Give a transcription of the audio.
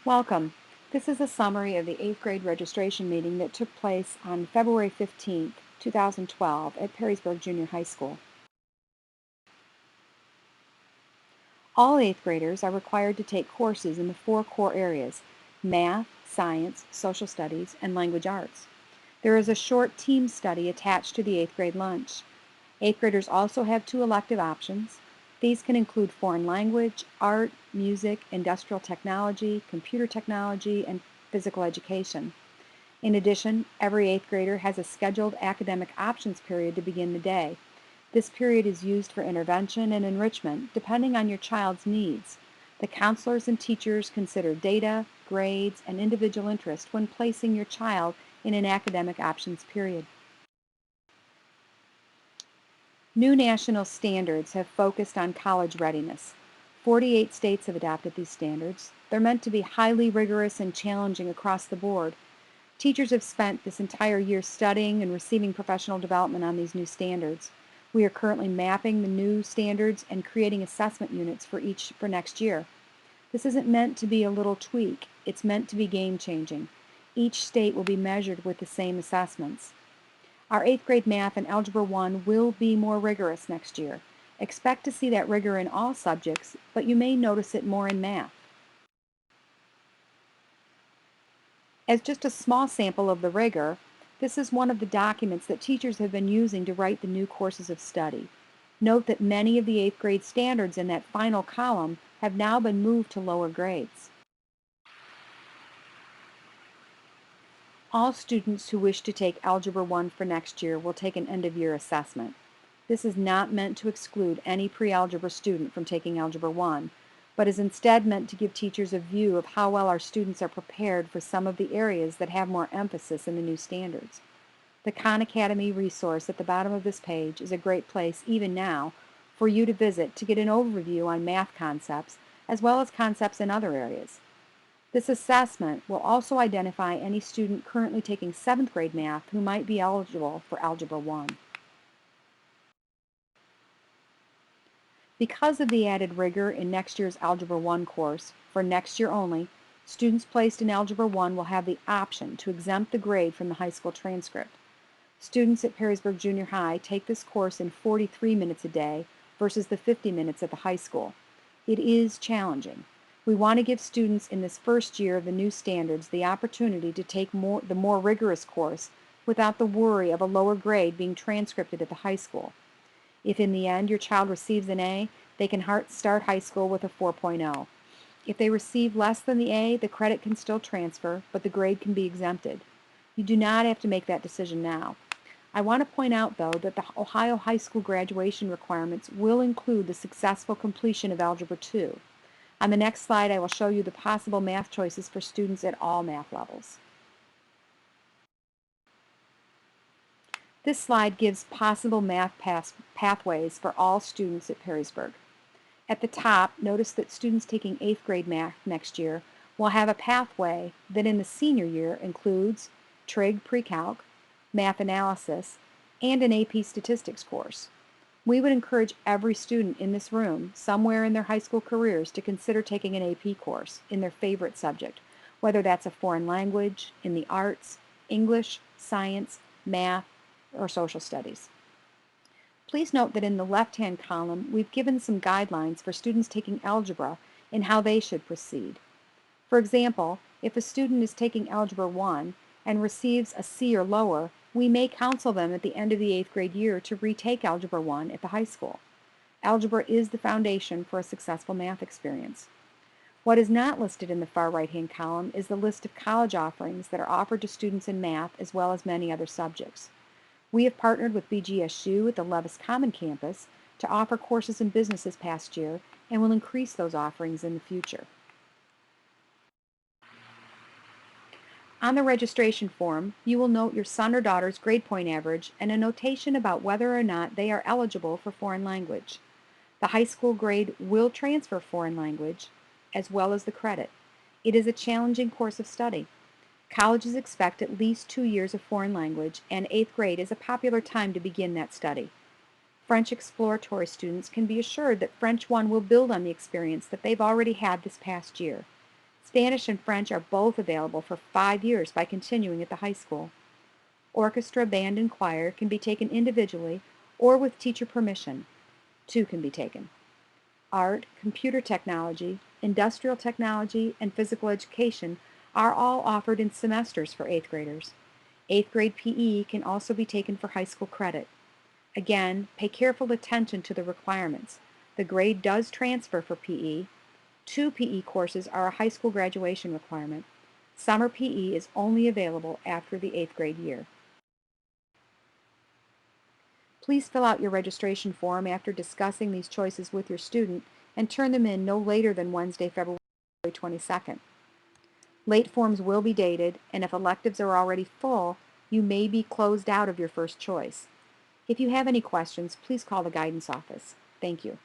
Welcome. This is a summary of the 8th grade registration meeting that took place on February 15th, 2012 at Perrysburg Junior High School. All 8th graders are required to take courses in the 4 core areas: math, science, social studies, and language arts. There is a short team study attached to the 8th grade lunch. 8th graders also have 2 elective options. These can include foreign language, art, music, industrial technology, computer technology, and physical education. In addition, every 8th grader has a scheduled academic options period to begin the day. This period is used for intervention and enrichment depending on your child's needs. The counselors and teachers consider data, grades, and individual interest when placing your child in an academic options period. New national standards have focused on college readiness. 48 states have adopted these standards. They're meant to be highly rigorous and challenging across the board. Teachers have spent this entire year studying and receiving professional development on these new standards. We are currently mapping the new standards and creating assessment units for next year. This isn't meant to be a little tweak. It's meant to be game-changing. Each state will be measured with the same assessments. Our 8th grade math and Algebra 1 will be more rigorous next year. Expect to see that rigor in all subjects, but you may notice it more in math. As just a small sample of the rigor, this is one of the documents that teachers have been using to write the new courses of study. Note that many of the 8th grade standards in that final column have now been moved to lower grades. All students who wish to take Algebra 1 for next year will take an end-of-year assessment. This is not meant to exclude any pre-algebra student from taking Algebra 1, but is instead meant to give teachers a view of how well our students are prepared for some of the areas that have more emphasis in the new standards. The Khan Academy resource at the bottom of this page is a great place, even now, for you to visit to get an overview on math concepts as well as concepts in other areas. This assessment will also identify any student currently taking 7th grade math who might be eligible for Algebra 1. Because of the added rigor in next year's Algebra 1 course, for next year only, students placed in Algebra 1 will have the option to exempt the grade from the high school transcript. Students at Perrysburg Junior High take this course in 43 minutes a day versus the 50 minutes at the high school. It is challenging. We want to give students in this first year of the new standards the opportunity to take the more rigorous course without the worry of a lower grade being transcribed at the high school. If in the end your child receives an A, they can start high school with a 4.0. If they receive less than the A, the credit can still transfer, but the grade can be exempted. You do not have to make that decision now. I want to point out, though, that the Ohio high school graduation requirements will include the successful completion of Algebra 2. On the next slide, I will show you the possible math choices for students at all math levels. This slide gives possible math pathways for all students at Perrysburg. At the top, notice that students taking 8th grade math next year will have a pathway that in the senior year includes trig pre-calc, math analysis, and an AP statistics course. We would encourage every student in this room, somewhere in their high school careers, to consider taking an AP course in their favorite subject, whether that's a foreign language, in the arts, English, science, math, or social studies. Please note that in the left-hand column, we've given some guidelines for students taking algebra and how they should proceed. For example, if a student is taking Algebra 1 and receives a C or lower, we may counsel them at the end of the 8th grade year to retake Algebra 1 at the high school. Algebra is the foundation for a successful math experience. What is not listed in the far right-hand column is the list of college offerings that are offered to students in math as well as many other subjects. We have partnered with BGSU at the Levis Common campus to offer courses in business this past year and will increase those offerings in the future. On the registration form, you will note your son or daughter's grade point average and a notation about whether or not they are eligible for foreign language. The high school grade will transfer foreign language as well as the credit. It is a challenging course of study. Colleges expect at least 2 years of foreign language, and 8th grade is a popular time to begin that study. French exploratory students can be assured that French 1 will build on the experience that they've already had this past year. Spanish and French are both available for 5 years by continuing at the high school. Orchestra, band, and choir can be taken individually or with teacher permission. 2 can be taken. Art, computer technology, industrial technology, and physical education are all offered in semesters for 8th graders. 8th grade PE can also be taken for high school credit. Again, pay careful attention to the requirements. The grade does transfer for PE. 2 PE courses are a high school graduation requirement. Summer PE is only available after the 8th grade year. Please fill out your registration form after discussing these choices with your student and turn them in no later than Wednesday, February 22nd. Late forms will be dated, and if electives are already full, you may be closed out of your first choice. If you have any questions, please call the guidance office. Thank you.